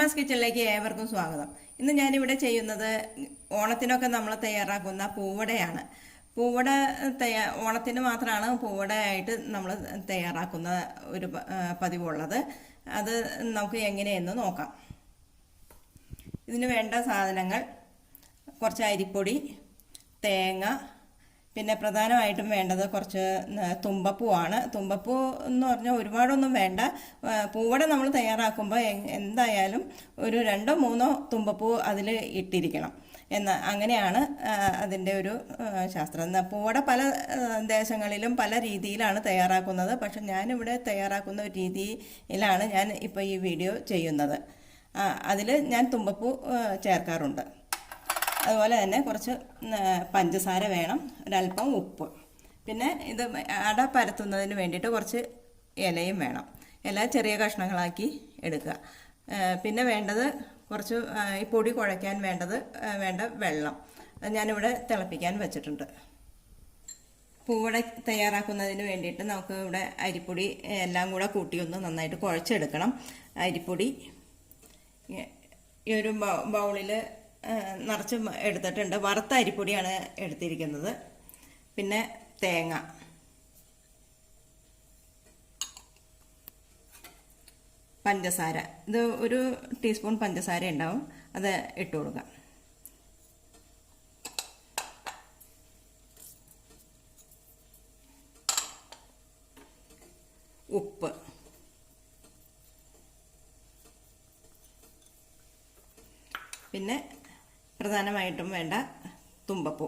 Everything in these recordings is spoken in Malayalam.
അമ്മസ് കിച്ചണിലേക്ക് ഏവർക്കും സ്വാഗതം. ഇന്ന് ഞാനിവിടെ ചെയ്യുന്നത് ഓണത്തിനൊക്കെ നമ്മൾ തയ്യാറാക്കുന്ന പൂവടയാണ്. പൂവട ഓണത്തിന് മാത്രമാണ് പൂവടയായിട്ട് നമ്മൾ തയ്യാറാക്കുന്ന ഒരു പതിവുള്ളത്. അത് നമുക്ക് എങ്ങനെയെന്ന് നോക്കാം. ഇതിന് വേണ്ട സാധനങ്ങൾ: കുറച്ച് അരിപ്പൊടി, തേങ്ങ, പിന്നെ പ്രധാനമായിട്ടും വേണ്ടത് കുറച്ച് തുമ്പപ്പൂവാണ്. തുമ്പപ്പൂ എന്ന് പറഞ്ഞാൽ ഒരുപാടൊന്നും വേണ്ട. പൂവട നമ്മൾ തയ്യാറാക്കുമ്പോൾ എന്തായാലും ഒരു 2-3 തുമ്പപ്പൂ അതിൽ ഇട്ടിരിക്കണം അങ്ങനെയാണ് അതിൻ്റെ ഒരു ശാസ്ത്രം. പൂവട പല ദേശങ്ങളിലും പല രീതിയിലാണ് തയ്യാറാക്കുന്നത്. പക്ഷെ ഞാനിവിടെ തയ്യാറാക്കുന്ന ഒരു രീതിയിലാണ് ഞാൻ ഇപ്പോൾ ഈ വീഡിയോ ചെയ്യുന്നത്. അതിൽ ഞാൻ തുമ്പപ്പൂ ചേർക്കാറുണ്ട്. അതുപോലെ തന്നെ കുറച്ച് പഞ്ചസാര വേണം, ഒരല്പം ഉപ്പ്, പിന്നെ ഇത് അട പരത്തുന്നതിന് വേണ്ടിയിട്ട് കുറച്ച് ഇലയും വേണം. ഇല ചെറിയ കഷ്ണങ്ങളാക്കി എടുക്കുക. പിന്നെ വേണ്ടത് കുറച്ച് ഈ പൊടി കുഴയ്ക്കാൻ വേണ്ട വെള്ളം ഞാനിവിടെ തിളപ്പിക്കാൻ വെച്ചിട്ടുണ്ട്. പൂവട തയ്യാറാക്കുന്നതിന് വേണ്ടിയിട്ട് നമുക്ക് ഇവിടെ അരിപ്പൊടി എല്ലാം കൂടെ കൂട്ടിയൊന്ന് നന്നായിട്ട് കുഴച്ചെടുക്കണം. അരിപ്പൊടി ഈ ഒരു ബൗളിൽ നിറച്ച് എടുത്തിട്ടുണ്ട്. വറുത്ത അരിപ്പൊടിയാണ് എടുത്തിരിക്കുന്നത്. പിന്നെ തേങ്ങ, പഞ്ചസാര, ഇത് 1 ടീസ്പൂൺ പഞ്ചസാര ഉണ്ടാവും, അത് ഇട്ട് കൊടുക്കാം. ഉപ്പ്, പിന്നെ പ്രധാനമായിട്ടും വേണ്ട തുമ്പപ്പൂ.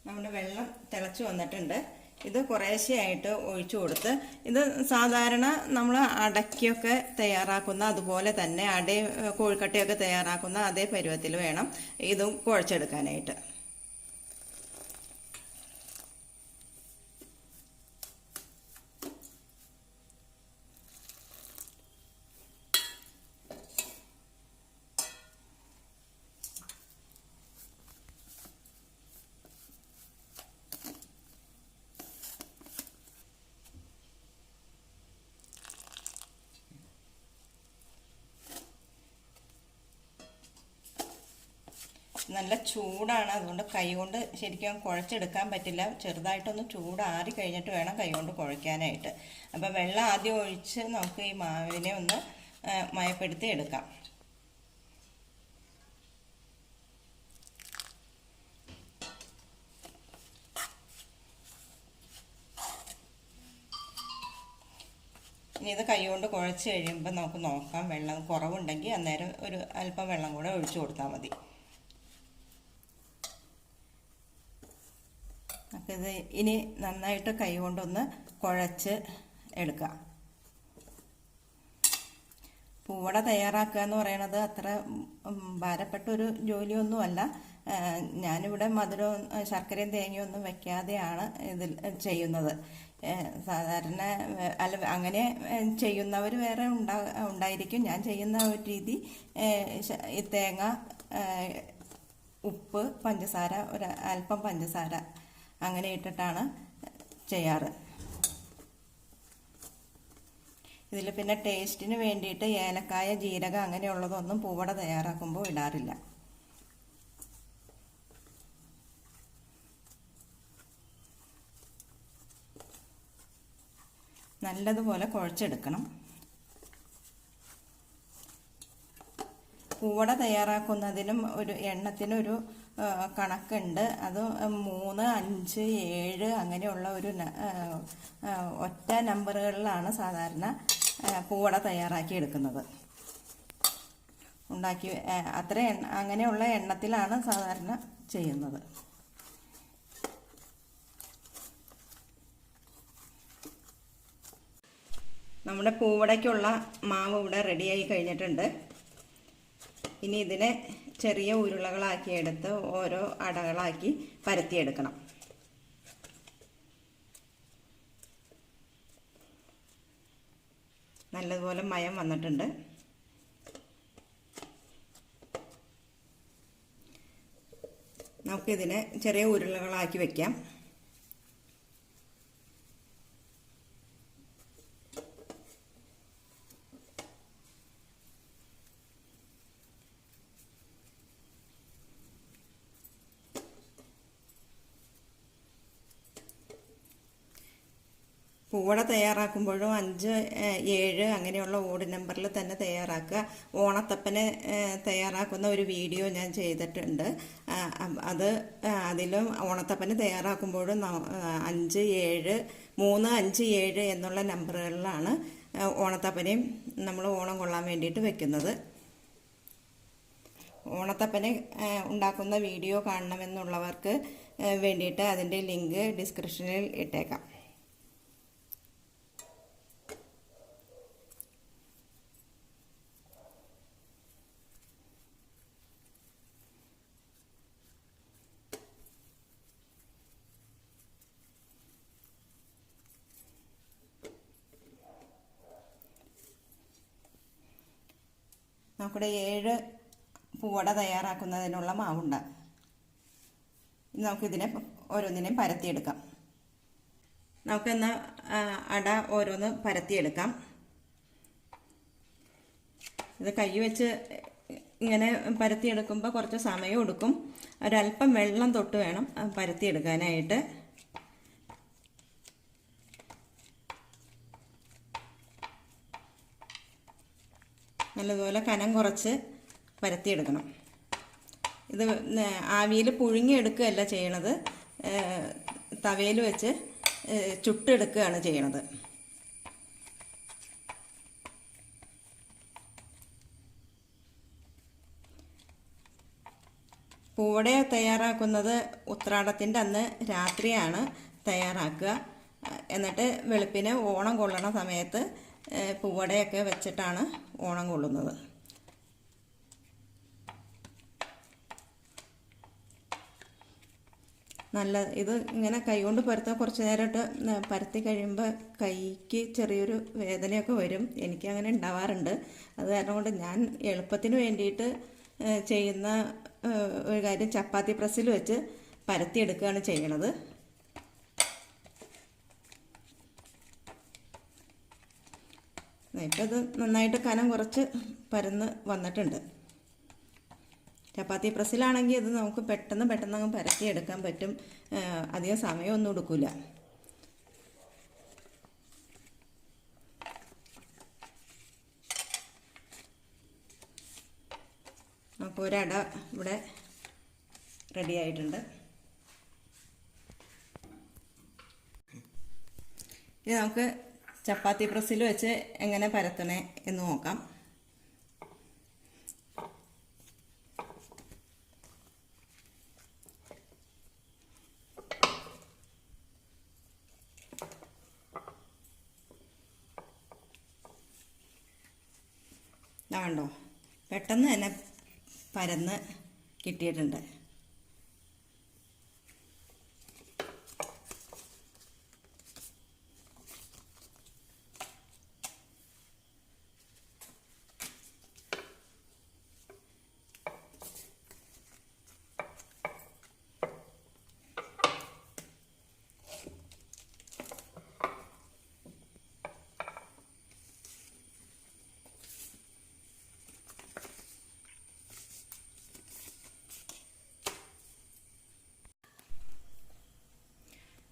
നമ്മുടെ വെള്ളം തിളച്ച് വന്നിട്ടുണ്ട്. ഇത് കുറേശ്ശെയായിട്ട് ഒഴിച്ചു കൊടുത്ത്, ഇത് സാധാരണ നമ്മൾ അടയ്ക്കൊക്കെ തയ്യാറാക്കുന്ന അതുപോലെ തന്നെ കോഴിക്കട്ടയൊക്കെ തയ്യാറാക്കുന്ന അതേ പരുവത്തിൽ വേണം ഇതും കുഴച്ചെടുക്കാനായിട്ട്. നല്ല ചൂടാണ്, അതുകൊണ്ട് കൈകൊണ്ട് ശരിക്കും കുഴച്ചെടുക്കാൻ പറ്റില്ല. ചെറുതായിട്ടൊന്ന് ചൂടാറി കഴിഞ്ഞിട്ട് വേണം കൈകൊണ്ട് കുഴയ്ക്കാനായിട്ട്. അപ്പോൾ വെള്ളം ആദ്യം ഒഴിച്ച് നമുക്ക് ഈ മാവിനെ ഒന്ന് മയപ്പെടുത്തി എടുക്കാം. ഇനി ഇത് കൈകൊണ്ട് കുഴച്ച് കഴിയുമ്പോൾ നമുക്ക് നോക്കാം. വെള്ളം കുറവുണ്ടെങ്കിൽ അന്നേരം ഒരു അല്പം വെള്ളം കൂടെ ഒഴിച്ചു കൊടുത്താൽ മതി. ഇത് ഇനി നന്നായിട്ട് കൈ കൊണ്ടൊന്ന് കുഴച്ച് എടുക്കാം. പൂവട തയ്യാറാക്കുക എന്ന് പറയുന്നത് അത്ര ഭാരപ്പെട്ടൊരു ജോലിയൊന്നുമല്ല. ഞാനിവിടെ മധുരവും ശർക്കരയും തേങ്ങയൊന്നും വെക്കാതെയാണ് ഇതിൽ ചെയ്യുന്നത്. സാധാരണ അങ്ങനെ ചെയ്യുന്നവർ വേറെ ഉണ്ടായിരിക്കും. ഞാൻ ചെയ്യുന്ന ഒരു രീതി ഈ തേങ്ങ, ഉപ്പ്, പഞ്ചസാര, അല്പം പഞ്ചസാര അങ്ങനെ ഇട്ടിട്ടാണ് ചെയ്യാറ്. ഇതിൽ പിന്നെ ടേസ്റ്റിന് വേണ്ടിയിട്ട് ഏലക്കായ, ജീരകം അങ്ങനെയുള്ളതൊന്നും പൂവട തയ്യാറാക്കുമ്പോൾ ഇടാറില്ല. നല്ലതുപോലെ കുഴച്ചെടുക്കണം. പൂവട തയ്യാറാക്കുന്നതിനും ഒരു എണ്ണത്തിനൊരു കണക്കുണ്ട്. അത് 3, 5, 7 അങ്ങനെയുള്ള ഒരു ഒറ്റ നമ്പറുകളിലാണ് സാധാരണ പൂവട തയ്യാറാക്കി എടുക്കുന്നത്. അങ്ങനെയുള്ള എണ്ണത്തിലാണ് സാധാരണ ചെയ്യുന്നത്. നമ്മുടെ പൂവടയ്ക്കുള്ള മാവ് ഇവിടെ റെഡിയായി കഴിഞ്ഞിട്ടുണ്ട്. ഇനി ഇതിനെ ചെറിയ ഉരുളകളാക്കി എടുത്ത് ഓരോ അടകളാക്കി പരത്തിയെടുക്കണം. നല്ലതുപോലെ മയം വന്നിട്ടുണ്ട്. നമുക്കിതിനെ ചെറിയ ഉരുളകളാക്കി വയ്ക്കാം. പൂവട തയ്യാറാക്കുമ്പോഴും 5, 7 അങ്ങനെയുള്ള ഓഡ് നമ്പറിൽ തന്നെ തയ്യാറാക്കുക. ഓണത്തപ്പനെ തയ്യാറാക്കുന്ന ഒരു വീഡിയോ ഞാൻ ചെയ്തിട്ടുണ്ട്. അതിലും ഓണത്തപ്പനെ തയ്യാറാക്കുമ്പോഴും 5, 7, 3, 5, 7 എന്നുള്ള നമ്പറുകളിലാണ് ഓണത്തപ്പനെയും നമ്മൾ ഓണം കൊള്ളാൻ വേണ്ടിയിട്ട് വെക്കുന്നത്. ഓണത്തപ്പനെ ഉണ്ടാക്കുന്ന വീഡിയോ കാണണമെന്നുള്ളവർക്ക് വേണ്ടിയിട്ട് അതിൻ്റെ ലിങ്ക് ഡിസ്ക്രിപ്ഷനിൽ ഇട്ടേക്കാം. നമുക്കിവിടെ 7 പൂവട തയ്യാറാക്കുന്നതിനുള്ള മാവുണ്ട്. നമുക്കിതിനെ ഓരോന്നിനെയും പരത്തിയെടുക്കാം. നമുക്കെന്നാൽ അട ഓരോന്ന് പരത്തിയെടുക്കാം. ഇത് കൈ വെച്ച് ഇങ്ങനെ പരത്തിയെടുക്കുമ്പോൾ കുറച്ച് സമയം എടുക്കും. ഒരല്പം വെള്ളം തൊട്ട് വേണം പരത്തിയെടുക്കാനായിട്ട്. നല്ലതുപോലെ കനം കുറച്ച് പരത്തിയെടുക്കണം. ഇത് ആവിയിൽ പുഴുങ്ങിയെടുക്കുകയല്ല ചെയ്യണത്, തവയിൽ വെച്ച് ചുട്ടെടുക്കുകയാണ് ചെയ്യണത്. പൂവട തയ്യാറാക്കുന്നത് ഉത്രാടത്തിൻ്റെ അന്ന് രാത്രിയാണ് തയ്യാറാക്കുക. എന്നിട്ട് വെളുപ്പിന് ഓണം കൊള്ളണ സമയത്ത് പൂവടയൊക്കെ വെച്ചിട്ടാണ് ഓണം കൊള്ളുന്നത്. ഇത് ഇങ്ങനെ കൈകൊണ്ട് പരത്താൻ കുറച്ച് നേരമായിട്ട് പരത്തി കഴിയുമ്പോൾ കൈക്ക് ചെറിയൊരു വേദനയൊക്കെ വരും. എനിക്കങ്ങനെ ഉണ്ടാവാറുണ്ട്. അത് കാരണം കൊണ്ട് ഞാൻ എളുപ്പത്തിന് വേണ്ടിയിട്ട് ചെയ്യുന്ന ഒരു കാര്യം ചപ്പാത്തി പ്രസ്സിൽ വെച്ച് പരത്തിയെടുക്കുകയാണ് ചെയ്യണത്. ഇപ്പം ഇത് നന്നായിട്ട് കനം കുറച്ച് പരന്ന് വന്നിട്ടുണ്ട്. ചപ്പാത്തി പ്രസ്സിലാണെങ്കിൽ ഇത് നമുക്ക് പെട്ടെന്ന് അങ്ങ് പരത്തിയെടുക്കാൻ പറ്റും. അധികം സമയമൊന്നും എടുക്കില്ല. അപ്പോൾ ഒരട ഇവിടെ റെഡി ആയിട്ടുണ്ട്. ഇനി നമുക്ക് ചപ്പാത്തി പ്രസ്സിൽ വെച്ച് എങ്ങനെ പരത്തണേ എന്ന് നോക്കാം. ഇതാണ്ടോ, പെട്ടെന്ന് തന്നെ പരന്ന് കിട്ടിയിട്ടുണ്ട്.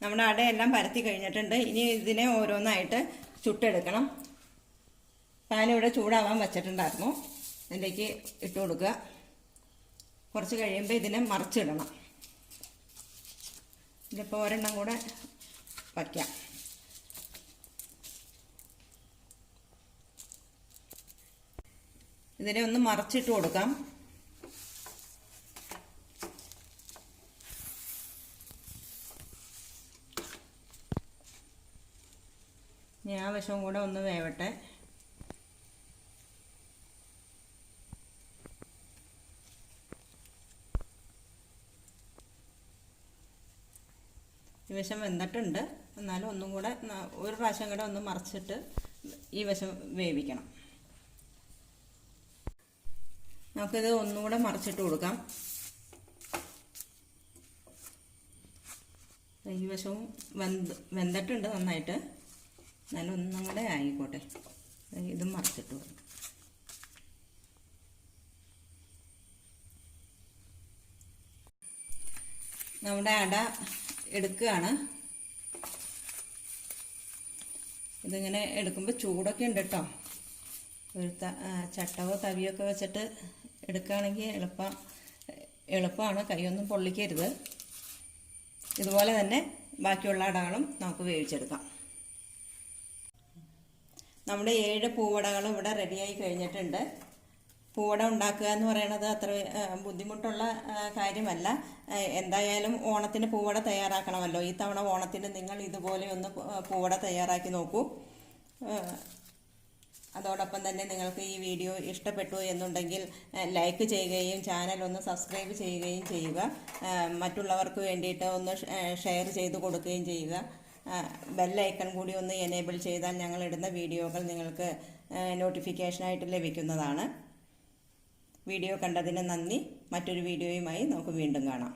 നമ്മുടെ അടയെല്ലാം പരത്തി കഴിഞ്ഞിട്ടുണ്ട്. ഇനി ഇതിനെ ഓരോന്നായിട്ട് ചുട്ടെടുക്കണം. പാനിവിടെ ചൂടാവാൻ വച്ചിട്ടുണ്ടായിരുന്നു. ഇതിലേക്ക് ഇട്ട് കൊടുക്കുക. കുറച്ച് കഴിയുമ്പോൾ ഇതിനെ മറിച്ചിടണം. ഇതിപ്പോൾ ഒരെണ്ണം കൂടെ വയ്ക്കാം. ഇതിനെ ഒന്ന് മറിച്ചിട്ട് കൊടുക്കാം. ഇനി ആ വശവും കൂടെ ഒന്ന് വേവട്ടെ. ഈ വശം വെന്തിട്ടുണ്ട്. എന്നാലും ഒന്നും കൂടെ ഒരു പ്രാവശ്യം കൂടെ ഒന്ന് മറിച്ചിട്ട് ഈ വശം വേവിക്കണം. നമുക്കിത് ഒന്നുകൂടെ മറിച്ചിട്ട് കൊടുക്കാം. ഈ വശവും വെന്തിട്ടുണ്ട് നന്നായിട്ട്. എന്നാലും ഒന്നും കൂടെ ആയിക്കോട്ടെ. ഇതും മറിച്ചിട്ട് കൊടുക്കും. നമ്മുടെ അട എടുക്കുകയാണ്. ഇതിങ്ങനെ എടുക്കുമ്പോൾ ചൂടൊക്കെ ഉണ്ട് കേട്ടോ. ഒരു ചട്ടവോ തവിയൊക്കെ വെച്ചിട്ട് എടുക്കുകയാണെങ്കിൽ എളുപ്പമാണ്, കൈയൊന്നും പൊള്ളിക്കരുത്. ഇതുപോലെ തന്നെ ബാക്കിയുള്ള അടകളും നമുക്ക് വേവിച്ചെടുക്കാം. നമ്മുടെ 7 പൂവടകളും ഇവിടെ റെഡിയായി കഴിഞ്ഞിട്ടുണ്ട്. പൂവട ഉണ്ടാക്കുക എന്ന് പറയുന്നത് അത്ര ബുദ്ധിമുട്ടുള്ള കാര്യമല്ല. എന്തായാലും ഓണത്തിന് പൂവട തയ്യാറാക്കണമല്ലോ. ഈ തവണ ഓണത്തിന് നിങ്ങൾ ഇതുപോലെ ഒന്ന് പൂവട തയ്യാറാക്കി നോക്കൂ. അതോടൊപ്പം തന്നെ നിങ്ങൾക്ക് ഈ വീഡിയോ ഇഷ്ടപ്പെട്ടു എന്നുണ്ടെങ്കിൽ ലൈക്ക് ചെയ്യുകയും ചാനൽ ഒന്ന് സബ്സ്ക്രൈബ് ചെയ്യുകയും ചെയ്യുക. മറ്റുള്ളവർക്ക് വേണ്ടിയിട്ട് ഒന്ന് ഷെയർ ചെയ്ത് കൊടുക്കുകയും ചെയ്യുക. ബെല്ലൈക്കൺ കൂടി ഒന്ന് എനേബിൾ ചെയ്താൽ ഞങ്ങളിടുന്ന വീഡിയോകൾ നിങ്ങൾക്ക് നോട്ടിഫിക്കേഷനായിട്ട് ലഭിക്കുന്നതാണ്. വീഡിയോ കണ്ടതിന് നന്ദി. മറ്റൊരു വീഡിയോയുമായി നമുക്ക് വീണ്ടും കാണാം.